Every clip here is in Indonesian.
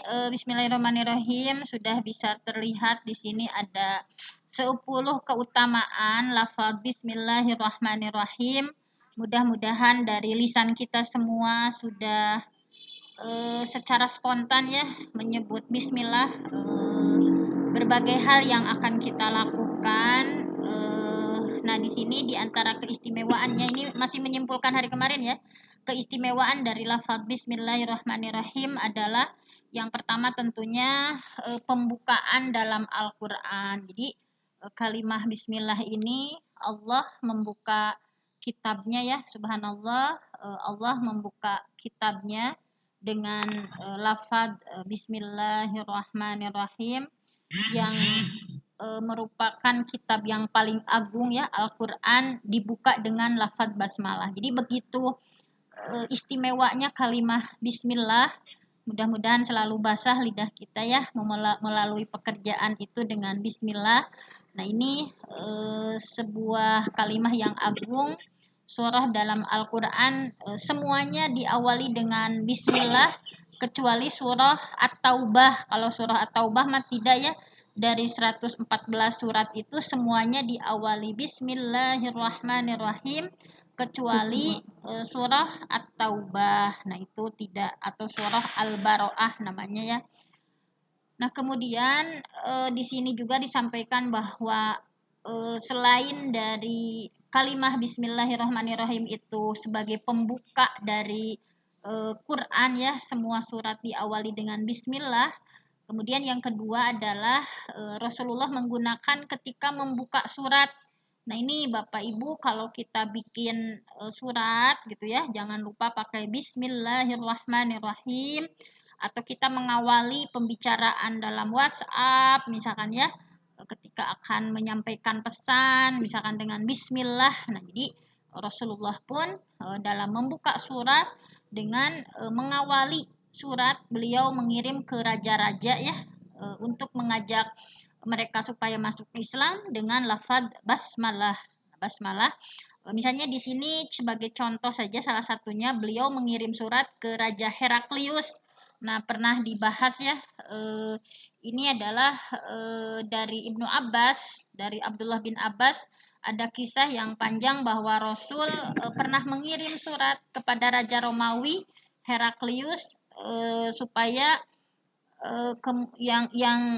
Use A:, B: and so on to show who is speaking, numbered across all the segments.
A: Bismillahirrahmanirrahim. Sudah bisa terlihat di sini ada 10 keutamaan lafaz Bismillahirrahmanirrahim. Mudah-mudahan dari lisan kita semua sudah secara spontan ya menyebut Bismillah. Berbagai hal yang akan kita lakukan. Nah, di sini di antara keistimewaannya ini masih menyimpulkan hari kemarin ya. Keistimewaan dari lafaz Bismillahirrahmanirrahim adalah yang pertama tentunya pembukaan dalam Al-Qur'an. Jadi kalimah bismillah ini Allah membuka kitabnya ya, subhanallah, Allah membuka kitabnya dengan lafaz Bismillahirrahmanirrahim yang merupakan kitab yang paling agung ya, Al-Qur'an dibuka dengan lafaz basmalah. Jadi begitu istimewanya kalimah bismillah. Mudah-mudahan selalu basah lidah kita ya melalui pekerjaan itu dengan bismillah. Nah, ini sebuah kalimah yang agung. Surah dalam Al-Qur'an semuanya diawali dengan bismillah kecuali surah At-Taubah. Kalau surah At-Taubah mah tidak ya. Dari 114 surat itu semuanya diawali bismillahirrahmanirrahim kecuali surah At-Taubah. Nah, itu tidak, atau surah Al-Baro'ah namanya ya. Nah, kemudian di sini juga disampaikan bahwa selain dari kalimah bismillahirrahmanirrahim itu sebagai pembuka dari Quran ya, semua surat diawali dengan bismillah. Kemudian yang kedua adalah Rasulullah menggunakan ketika membuka surat. Nah, ini Bapak Ibu kalau kita bikin surat gitu ya, jangan lupa pakai bismillahirrahmanirrahim, atau kita mengawali pembicaraan dalam WhatsApp misalkan ya, ketika akan menyampaikan pesan misalkan dengan bismillah. Nah, jadi Rasulullah pun dalam membuka surat dengan mengawali surat beliau mengirim ke raja-raja ya, untuk mengajak mereka supaya masuk Islam dengan lafaz basmalah. Basmalah. Misalnya di sini sebagai contoh saja salah satunya beliau mengirim surat ke Raja Heraklius. Nah, pernah dibahas ya. Ini adalah dari Ibnu Abbas, dari Abdullah bin Abbas, ada kisah yang panjang bahwa Rasul pernah mengirim surat kepada Raja Romawi Heraklius supaya yang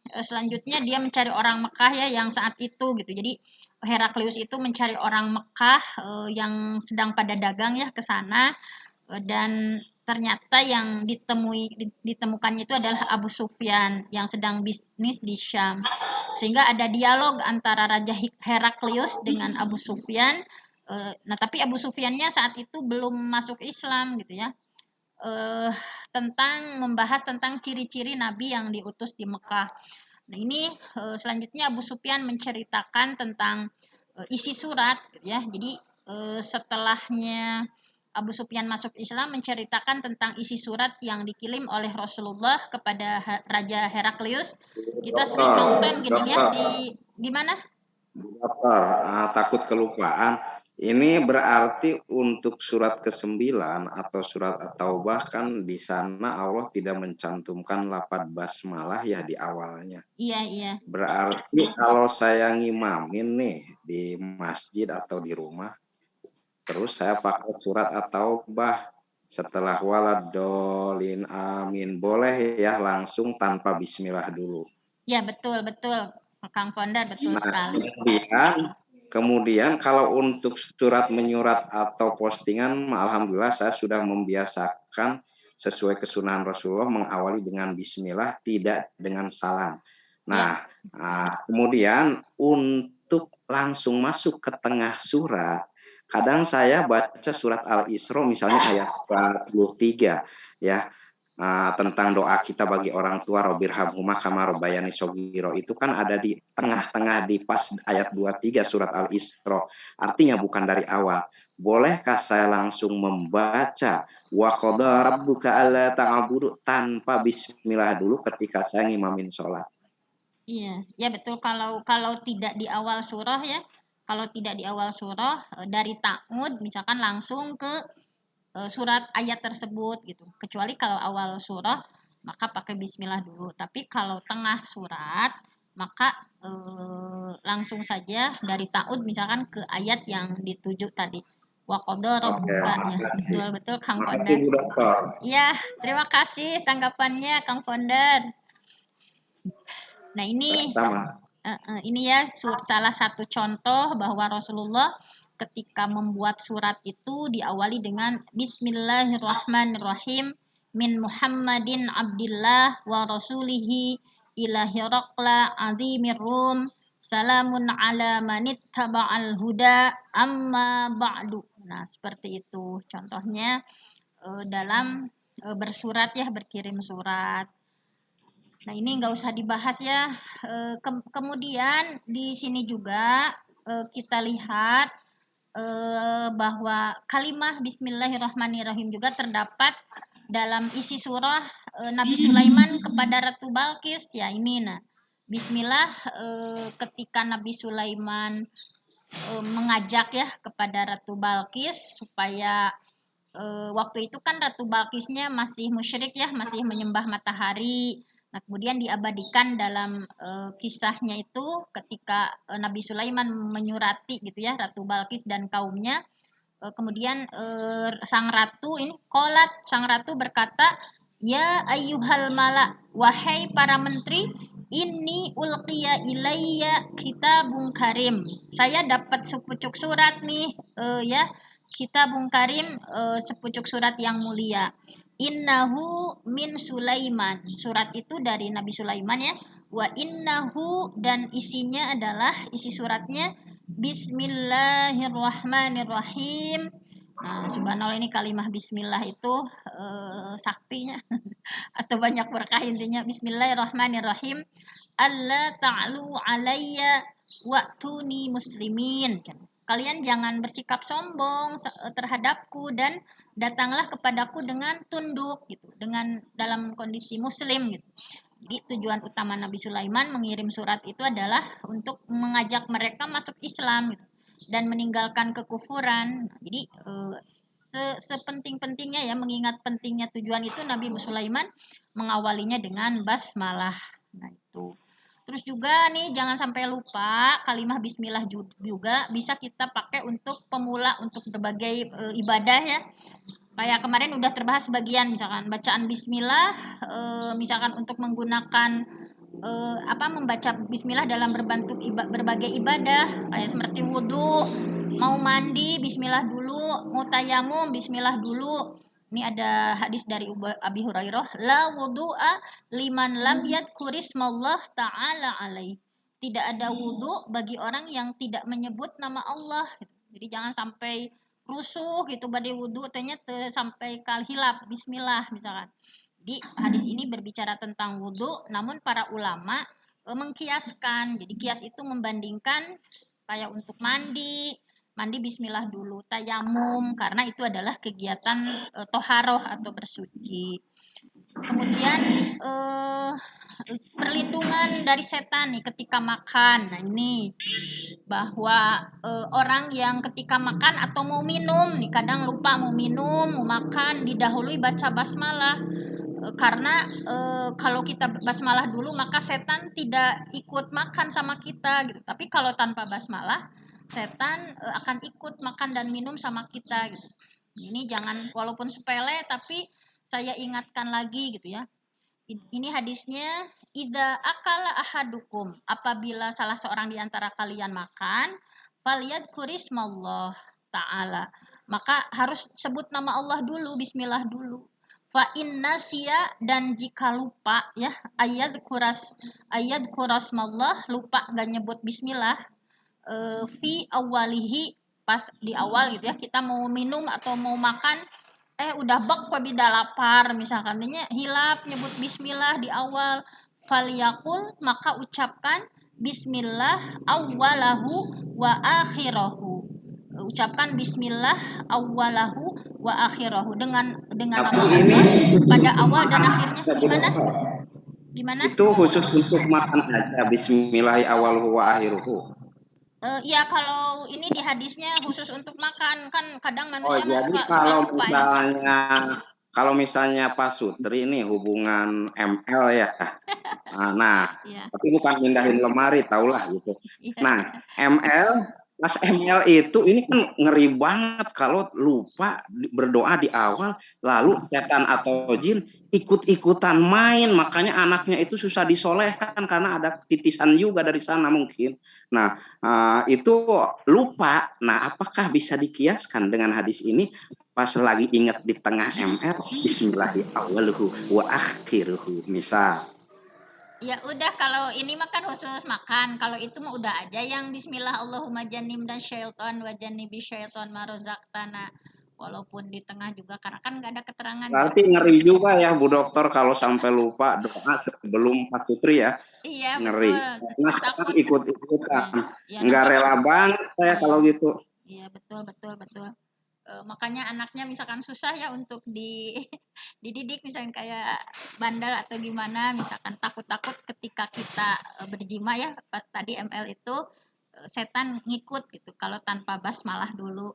A: selanjutnya dia mencari orang Mekah ya yang saat itu gitu. Jadi Heraklius itu mencari orang Mekah yang sedang pada dagang ya ke sana, dan ternyata yang ditemukannya itu adalah Abu Sufyan yang sedang bisnis di Syam. Sehingga ada dialog antara Raja Heraklius dengan Abu Sufyan. Nah, tapi Abu Sufyannya saat itu belum masuk Islam gitu ya. Membahas tentang ciri-ciri Nabi yang diutus di Mekah. Nah, ini selanjutnya Abu Sufyan menceritakan tentang isi surat gitu ya. Jadi setelahnya Abu Sufyan masuk Islam menceritakan tentang isi surat yang dikirim oleh Rasulullah kepada Raja Heraklius. Kita sering nonton gini ya di gimana?
B: Dokter, takut kelupaan. Ini berarti untuk surat ke-9 atau surat At-Taubah kan di sana Allah tidak mencantumkan lafaz basmalah ya di awalnya.
A: Iya.
B: Berarti kalau saya ngimamin nih di masjid atau di rumah, terus saya pakai surat At-Taubah setelah waladolin amin, boleh ya langsung tanpa bismillah dulu.
A: Ya, betul. Kang Fonda betul sekali.
B: Kemudian kalau untuk surat menyurat atau postingan, alhamdulillah saya sudah membiasakan sesuai kesunahan Rasulullah mengawali dengan bismillah, tidak dengan salam. Nah, kemudian untuk langsung masuk ke tengah surat, kadang saya baca surat Al-Isra misalnya ayat 43 ya. Tentang doa kita bagi orang tua, Robbirhamhuma kama robbayani shogiro, itu kan ada di tengah-tengah di pas ayat 23 surat Al-Isra. Artinya bukan dari awal. Bolehkah saya langsung membaca wa qada rabbuka alla ta'budu tanpa bismillah dulu ketika saya ngimamin sholat?
A: Iya, ya betul. Kalau tidak di awal surah ya, kalau tidak di awal surah dari ta'ud misalkan langsung ke surat ayat tersebut gitu. Kecuali kalau awal surah maka pakai bismillah dulu. Tapi kalau tengah surat, maka langsung saja dari ta'ud misalkan ke ayat yang dituju tadi. Wa qadha
B: Oke,
A: rabbuka ya.
B: makasih.
A: Betul-betul Kang
B: Makasih
A: Founder.
B: Bu Dokter.
A: Ya, terima kasih tanggapannya Kang Founder. Nah,
B: Sama.
A: ini ya salah satu contoh bahwa Rasulullah ketika membuat surat itu diawali dengan Bismillahirrahmanirrahim min Muhammadin Abdillah wa Rasulihi ila Hiraqla azimir Rum salamun ala manittaba'al huda amma ba'du. Nah, seperti itu contohnya dalam bersurat ya, berkirim surat. Nah, ini nggak usah dibahas ya. Kemudian di sini juga kita lihat bahwa kalimah Bismillahirrahmanirrahim juga terdapat dalam isi surah Nabi Sulaiman kepada Ratu Balkis. Ya ini, nah Bismillah ketika Nabi Sulaiman mengajak ya kepada Ratu Balkis supaya waktu itu kan Ratu Balkisnya masih musyrik ya, masih menyembah matahari. Nah, kemudian diabadikan dalam kisahnya itu ketika Nabi Sulaiman menyurati gitu ya Ratu Balkis dan kaumnya. Kemudian sang ratu ini sang ratu berkata, "Ya ayyuhal mala, wahai para menteri, ini ulqiya ilayya kitabun karim." Saya dapat sepucuk surat nih ya, kitabun karim, sepucuk surat yang mulia. Innahu min Sulaiman. Surat itu dari Nabi Sulaiman ya. Wa innahu, dan isinya adalah isi suratnya Bismillahirrahmanirrahim. Nah, subhanallah, ini kalimah bismillah itu saktinya atau banyak berkah intinya. Bismillahirrahmanirrahim. Allah ta'lu alayya wa'tuni muslimin. Kalian jangan bersikap sombong terhadapku dan datanglah kepadaku dengan tunduk gitu, dengan dalam kondisi muslim gitu. Jadi tujuan utama Nabi Sulaiman mengirim surat itu adalah untuk mengajak mereka masuk Islam gitu, dan meninggalkan kekufuran. Jadi sepenting-pentingnya ya, mengingat pentingnya tujuan itu, Nabi Sulaiman mengawalinya dengan basmalah. Nah itu. Terus juga nih jangan sampai lupa kalimah bismillah juga bisa kita pakai untuk pemula untuk berbagai ibadah ya. Kayak kemarin udah terbahas bagian misalkan bacaan bismillah, misalkan untuk menggunakan membaca bismillah dalam berbagai ibadah kayak seperti wudhu, mau mandi bismillah dulu, mau tayamum bismillah dulu. Ini ada hadis dari Abi Hurairah, la wudu'a liman lam yadkurismallah ta'ala alaih. Tidak ada wudhu bagi orang yang tidak menyebut nama Allah. Jadi jangan sampai rusuh gitu badai wudhu ternyata sampai kalhilap bismillah misalkan. Jadi hadis ini berbicara tentang wudhu, namun para ulama mengkiaskan. Jadi kias itu membandingkan kayak untuk mandi bismillah dulu, tayamum karena itu adalah kegiatan toharoh atau bersuci. Kemudian perlindungan dari setan nih ketika makan. Nah ini bahwa orang yang ketika makan atau mau minum nih kadang lupa mau minum, mau makan, didahului baca basmalah. Karena kalau kita basmalah dulu maka setan tidak ikut makan sama kita gitu. Tapi kalau tanpa basmalah setan akan ikut makan dan minum sama kita gitu. Ini jangan, walaupun sepele tapi saya ingatkan lagi gitu ya. Ini hadisnya, ida akala ahadukum, apabila salah seorang di antara kalian makan, falyadkurismallah ta'ala, maka harus sebut nama Allah dulu, bismillah dulu. Fa inna sia, dan jika lupa ya, ayat kurasmallah, lupa gak nyebut bismillah fi awalihi, pas di awal gitu ya, kita mau minum atau mau makan udah bek pabida lapar misalkan, ini hilap nyebut bismillah di awal, falyakul, maka ucapkan bismillah awalahu wa akhirahu. Ucapkan bismillah awalahu wa akhirahu, dengan nama Allah pada awal dan akhirnya. Gimana?
B: Itu khusus untuk makan aja, bismillahi awaluhu wa akhiruhu.
A: Ya kalau ini di hadisnya khusus untuk makan, kan kadang manusia
B: jadi
A: suka
B: kalau
A: lupa
B: misalnya kalau misalnya Pak Sutri ini hubungan ML ya. Nah,
A: Iya,
B: tapi bukan pindahin lemari, tahulah gitu.
A: iya,
B: Nah, ML, Mas ML itu ini kan ngeri banget kalau lupa berdoa di awal, lalu setan atau jin ikut-ikutan main, makanya anaknya itu susah disolehkan karena ada titisan juga dari sana mungkin. Nah, itu lupa. Nah, apakah bisa dikiaskan dengan hadis ini? Pas lagi ingat di tengah ML, Bismillahirrahmanirrahim wa akhiruhu, misal.
A: ya udah kalau ini makan khusus makan. Kalau itu mah udah aja yang Bismillah Allahumma jannim dan syaiton wa jannibi syaiton ma razaqtana. Walaupun di tengah juga karena kan nggak ada keterangannya.
B: Berarti ngeri juga ya Bu Dokter kalau sampai lupa doa sebelum Pak Sutri ya,
A: Iya betul.
B: ngeri. Karena sekarang
A: Takut.
B: ikut-ikutan,
A: Ya, ya
B: nggak
A: nanti kan.
B: rela banget saya
A: Iya,
B: kalau gitu.
A: iya betul betul betul. Makanya anaknya misalkan susah ya untuk dididik misalkan kayak bandel atau gimana misalkan takut-takut ketika kita berjima ya pas tadi ML itu setan ngikut gitu kalau tanpa basmalah dulu.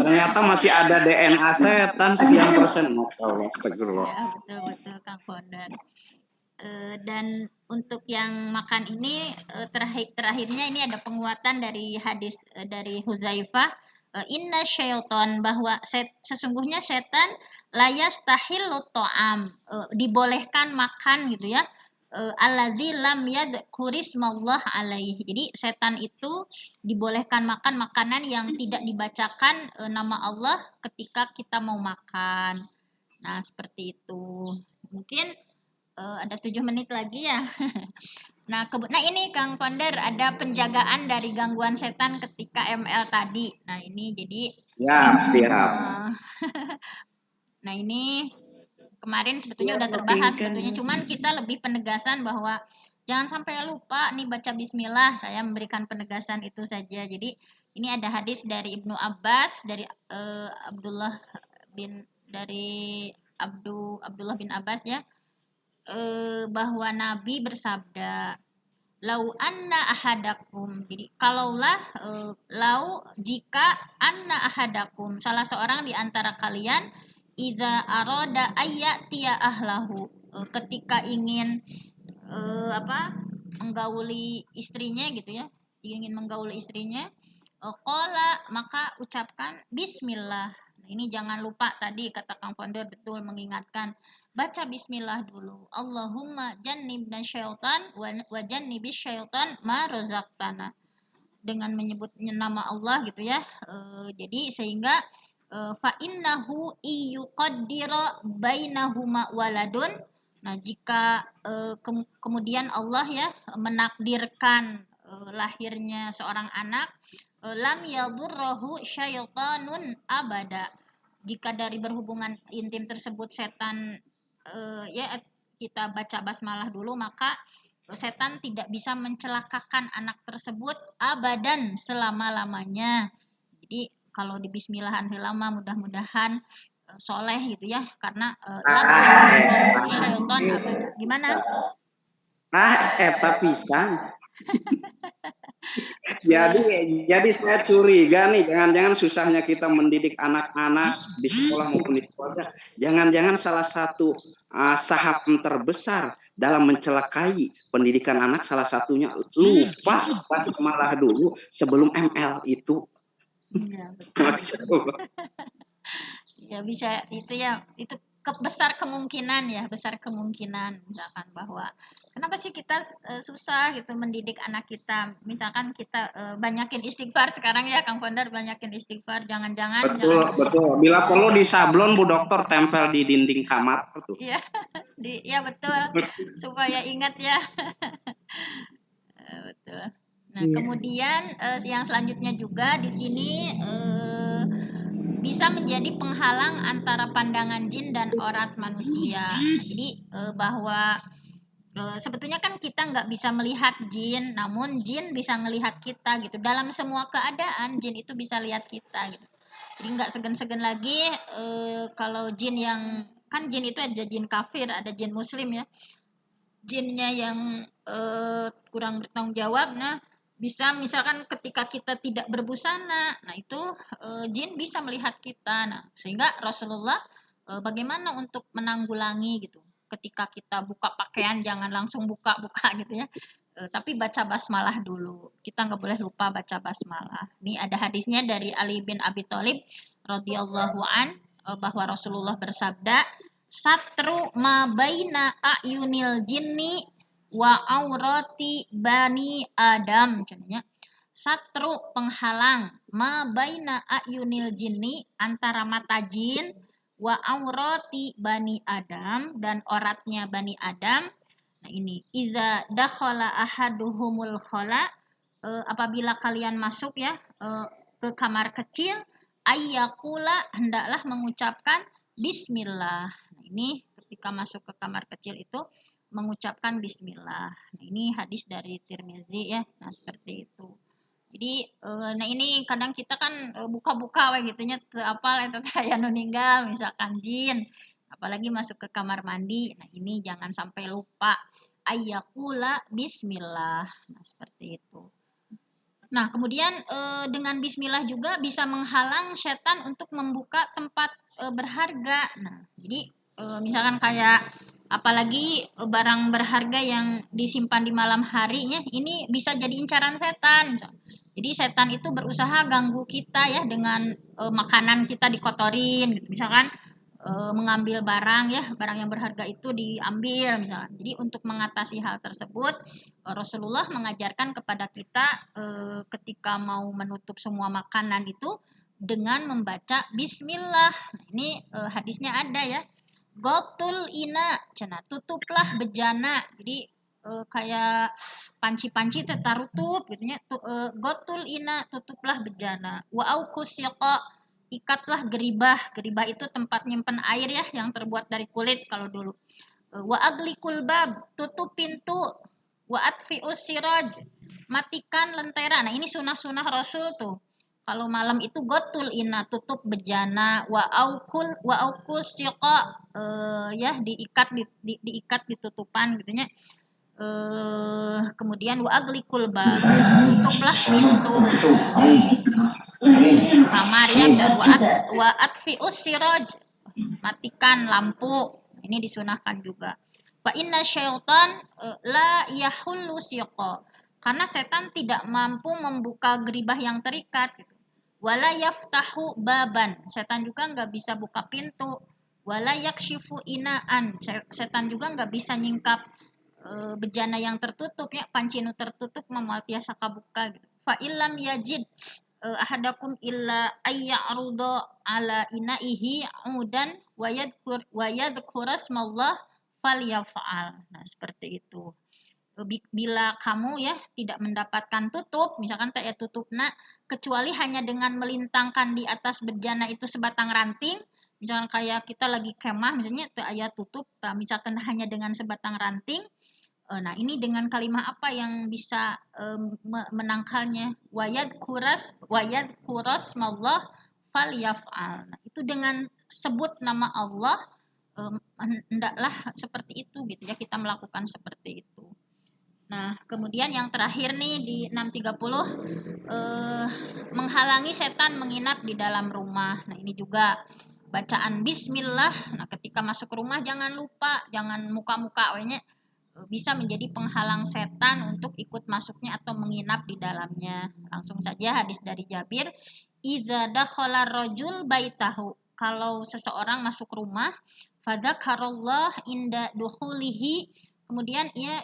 B: Ternyata masih ada DNA setan sekian persen. Masya Allah, astagfirullah.
A: Ya betul betul Kang Bondan. Dan untuk yang makan ini terakhirnya ini ada penguatan dari hadis dari Huzaifah, inna syaiton bahwa sesungguhnya setan layas tahillu to'am, dibolehkan makan gitu ya, alladzi lam yadkurismallah alaihi. Jadi setan itu dibolehkan makan makanan yang tidak dibacakan nama Allah ketika kita mau makan. Nah seperti itu. Mungkin ada 7 menit lagi ya. Nah ini Kang Ponder ada penjagaan dari gangguan setan ketika ML tadi. Nah ini jadi
B: Siap, siap.
A: uh, nah ini kemarin sebetulnya udah terbahas sebetulnya cuman kita lebih penegasan bahwa jangan sampai lupa nih baca bismillah. Saya memberikan penegasan itu saja. Jadi ini ada hadis dari Ibnu Abbas dari Abdullah bin dari Abdullah bin Abbas ya, bahwa Nabi bersabda, lau anna ahadakum. Jadi kalaulah jika anna ahadakum salah seorang di antara kalian idza arada ayyatiya ahlahu, ketika ingin menggauli istrinya gitu ya, ingin menggauli istrinya, qala maka ucapkan bismillah. Nah, ini jangan lupa tadi kata Kang Founder betul mengingatkan baca bismillah dulu. Allahumma jannibna syaitan wa jannibis syaitan ma razaqtana. Dengan menyebut nama Allah gitu ya. Jadi sehingga fa innahu iyuqaddira bainahuma waladun. Nah, jika kemudian Allah ya menakdirkan lahirnya seorang anak, lam yadurruhu syaitanun abada. Jika dari berhubungan intim tersebut setan ya kita baca basmalah dulu maka setan tidak bisa mencelakakan anak tersebut abadan selama-lamanya. Jadi kalau di bismillahan lama mudah-mudahan soleh gitu ya karena lam yadurruhu syaitan abada. Gimana?
B: Eta pisang.
A: Betul.
B: Jadi saya curiga nih, jangan-jangan susahnya kita mendidik anak-anak di sekolah maupun di keluarga. Jangan-jangan salah satu saham terbesar dalam mencelakai pendidikan anak salah satunya lupa basmalah dulu sebelum ML itu.
A: Iya, betul.
B: Masya Allah.
A: Ya bisa itu ya itu besar kemungkinan ya besar kemungkinan misalkan bahwa kenapa sih kita susah gitu mendidik anak kita misalkan kita banyakin istighfar sekarang ya Kang Pondar banyakin istighfar jangan-jangan
B: Betul,
A: misalkan
B: betul. Bila perlu di sablon Bu Dokter tempel di dinding kamar tuh.
A: ya ya betul supaya ingat ya. Betul. Nah kemudian yang selanjutnya juga di sini bisa menjadi penghalang antara pandangan jin dan aurat manusia. Jadi bahwa sebetulnya kan kita nggak bisa melihat jin, namun jin bisa melihat kita gitu. Dalam semua keadaan jin itu bisa lihat kita gitu. Jadi nggak segan-segan lagi kalau jin yang kan jin itu ada jin kafir, ada jin muslim ya. Jinnya yang kurang bertanggung jawab, nah Bisa misalkan ketika kita tidak berbusana, nah itu jin bisa melihat kita. Nah, sehingga Rasulullah bagaimana untuk menanggulangi gitu. Ketika kita buka pakaian jangan langsung buka-buka gitu ya. Tapi baca basmalah dulu. Kita nggak boleh lupa baca basmalah. Ini ada hadisnya dari Ali bin Abi Thalib radhiyallahu an bahwa Rasulullah bersabda, "Satru ma baina ayunil jinni wa aurati bani Adam." Contohnya, satru penghalang ma baina ayunil jinni antara mata jin wa aurati bani Adam dan oratnya bani Adam. Nah ini iza dakhala ahaduhumul khala, apabila kalian masuk ya ke kamar kecil, ayyakula hendaklah mengucapkan bismillah. Nah, ini ketika masuk ke kamar kecil itu mengucapkan bismillah. Nah, ini hadis dari Tirmizi ya. Nah, seperti itu. Jadi nah ini kadang kita kan buka-buka we gitu nya teu apal eta teh aya nu ninggal misalkan jin, apalagi masuk ke kamar mandi. Nah, ini jangan sampai lupa ayyakula bismillah. Nah, seperti itu. Nah, kemudian dengan bismillah juga bisa menghalang setan untuk membuka tempat berharga. Nah, jadi misalkan kayak apalagi barang berharga yang disimpan di malam harinya ini bisa jadi incaran setan. Jadi setan itu berusaha ganggu kita ya dengan makanan kita dikotorin gitu. Misalkan mengambil barang ya, barang yang berharga itu diambil misalnya. Jadi untuk mengatasi hal tersebut Rasulullah mengajarkan kepada kita ketika mau menutup semua makanan itu dengan membaca bismillah. Nah, ini hadisnya ada ya. Gotul ina, cina tutuplah bejana. Jadi kayak panci-panci tetarutup gitu nya. Gotul ina, tutuplah bejana. Wa aukusiqa, ikatlah geribah. Geribah itu tempat nyimpen air ya yang terbuat dari kulit kalau dulu. Wa aglikul bab, tutup pintu. Wa atfi'us siraj, matikan lentera. Nah, ini sunah-sunah Rasul tuh. Kalau malam itu gotul ina, tutup bejana, wa aukul siqa, ya diikat diikat ditutupan gitu nya. Kemudian wa aglikul bab, tutuplah pintu kamar ya, dan wa atfi'us siraj, matikan lampu. Ini disunahkan juga. Fa inna syaitan la yahullu siqa, karena setan tidak mampu membuka geribah yang terikat gitu. Wala yaftahu baban, setan juga nggak bisa buka pintu. Wala yakshifu inaan, setan juga nggak bisa nyingkap bejana yang tertutup ya, panci nu tertutup memual tiasa kabuka gitu. Fa illam yajid ahadakum illa ayya'rudu ala inaihi udan wa yadhkura smallah falyaf'al. Nah, seperti itu. Bila kamu ya tidak mendapatkan tutup, misalkan tak ya tutupna kecuali hanya dengan melintangkan di atas bejana itu sebatang ranting, misalkan kayak kita lagi kemah misalnya tak aya tutup, misalkan hanya dengan sebatang ranting. Nah, ini dengan kalimat apa yang bisa menangkalnya? Wayad kuras mallah fal yaf'al. Nah, itu dengan sebut nama Allah, hendaklah seperti itu gitu ya, kita melakukan seperti itu. Nah, kemudian yang terakhir nih di 630 menghalangi setan menginap di dalam rumah. Nah, ini juga bacaan bismillah. Nah, ketika masuk rumah jangan lupa, jangan muka-muka we nya, bisa menjadi penghalang setan untuk ikut masuknya atau menginap di dalamnya. Langsung saja hadis dari Jabir, idza dakhala rajul baitahu, kalau seseorang masuk rumah, fadzakarallah inda dukhulihi, kemudian ia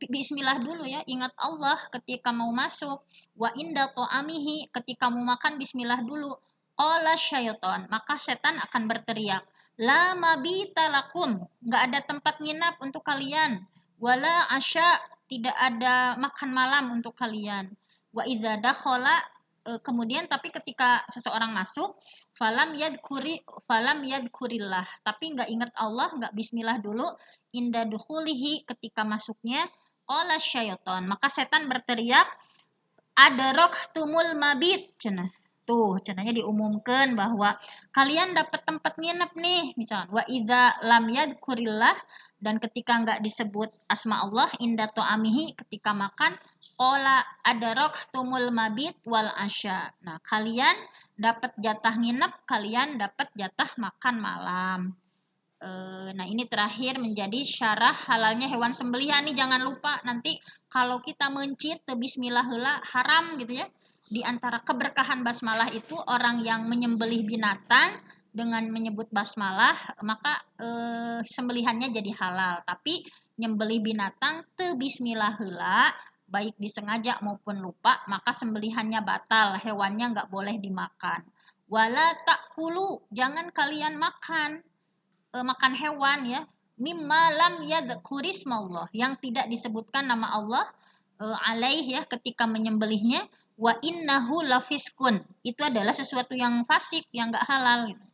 A: bismillah dulu ya, ingat Allah ketika mau masuk. Wa inda ta'amihi, ketika mau makan bismillah dulu. Qala syaitan, maka setan akan berteriak, la mabita lakum, enggak ada tempat nginap untuk kalian. Wala asya, tidak ada makan malam untuk kalian. Wa idza dakhala, kemudian tapi ketika seseorang masuk, falam yadkurillah, tapi enggak ingat Allah, enggak bismillah dulu, inda dukhulihi, ketika masuknya, qala syaitan, maka setan berteriak, adarok tumul mabit cenah. itu. Caranya diumumkan bahwa kalian dapat tempat nginep nih, misalnya wa idza lam yadkurillah, dan ketika nggak disebut asma Allah inda ta'amihi, ketika makan, qala tumul mabit wal asya. Nah, kalian dapat jatah nginep, kalian dapat jatah makan malam. Nah, ini terakhir menjadi syarah halalnya hewan sembelihan nih, jangan lupa nanti kalau kita mencit bismillah heula haram gitu ya. Di antara keberkahan basmalah itu orang yang menyembelih binatang dengan menyebut basmalah maka sembelihannya jadi halal. Tapi nyembelih binatang teu bismillah heula baik disengaja maupun lupa maka sembelihannya batal, hewannya nggak boleh dimakan. Wala takulu, jangan kalian makan hewan ya, mimma lam yadhkurismallah, yang tidak disebutkan nama Allah alaih ya ketika menyembelihnya, wa innahu lafiskun, itu adalah sesuatu yang fasik, yang enggak halal gitu.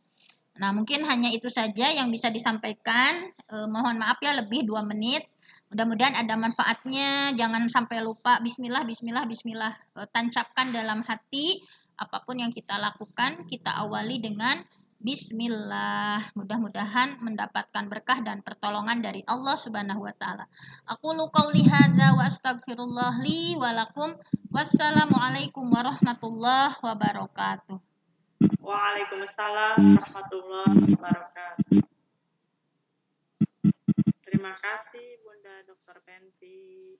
A: Nah, mungkin hanya itu saja yang bisa disampaikan. Mohon maaf ya lebih 2 menit. Mudah-mudahan ada manfaatnya. Jangan sampai lupa bismillah, bismillah, bismillah. Tancapkan dalam hati apapun yang kita lakukan, kita awali dengan bismillah. Mudah-mudahan mendapatkan berkah dan pertolongan dari Allah Subhanahu wa taala. Aqulu qauli hadza wa astaghfirullah li wa lakum. Wassalamualaikum warahmatullahi wabarakatuh.
C: Waalaikumsalam warahmatullahi wabarakatuh. Terima kasih Bunda Dr. Penti.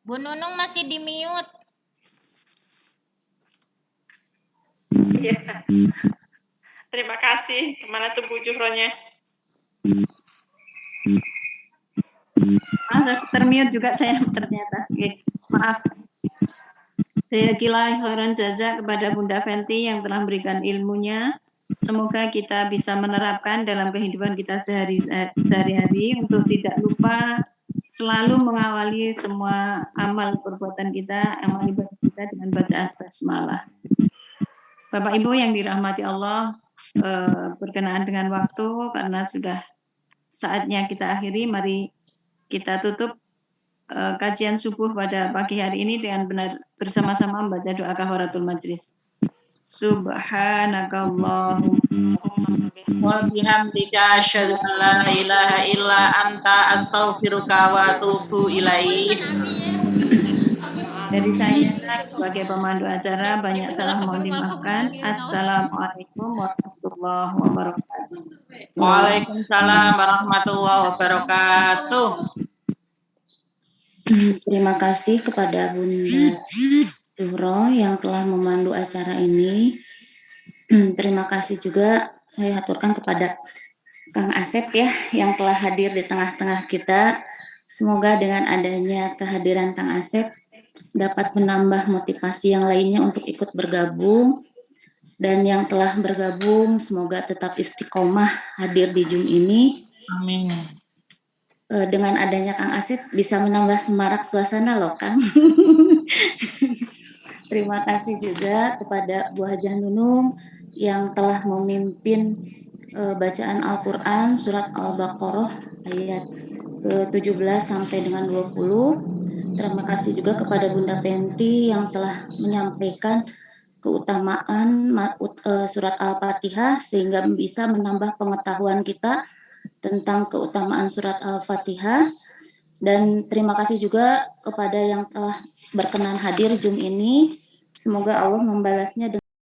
A: Bu Nunung masih di mute.
C: Iya. Terima kasih. Kemana tuh Bu Juhronya?
D: Termute juga saya ternyata. Maaf. Saya kilai khairan jazak kepada Bunda Fenty yang telah memberikan ilmunya. Semoga kita bisa menerapkan dalam kehidupan kita sehari-hari untuk tidak lupa selalu mengawali semua amal perbuatan kita, amal ibadah kita dengan bacaan basmalah. Bapak Ibu yang dirahmati Allah, berkenaan dengan waktu karena sudah saatnya kita akhiri, mari kita tutup kajian subuh pada pagi hari ini dengan benar bersama-sama membaca doa kafaratul majlis. Subhanakallahumma
C: wa bihamdika asyhadu an la ilaha illa anta astaghfiruka wa atubu ilaik.
D: Dari saya sebagai pemandu acara banyak salah mohon dimaafkan. Assalamualaikum warahmatullahi wabarakatuh.
C: Waalaikumsalam warahmatullahi wabarakatuh.
E: Terima kasih kepada Bunda Juhro yang telah memandu acara ini. Terima kasih juga saya aturkan kepada Kang Asep ya yang telah hadir di tengah-tengah kita. Semoga dengan adanya kehadiran Kang Asep dapat menambah motivasi yang lainnya untuk ikut bergabung, dan yang telah bergabung semoga tetap istiqomah hadir di Zoom ini.
C: Amin.
E: Dengan adanya Kang Asep bisa menambah semarak suasana loh Kang. Terima kasih juga kepada Bu Hajah Nunung yang telah memimpin bacaan Al-Quran surat Al-Baqarah ayat ke-17 sampai dengan 20. Terima kasih juga kepada Bunda Penti yang telah menyampaikan keutamaan surat Al-Fatihah sehingga bisa menambah pengetahuan kita tentang keutamaan surat Al-Fatihah. Dan terima kasih juga kepada yang telah berkenan hadir Zoom ini. Semoga Allah membalasnya dengan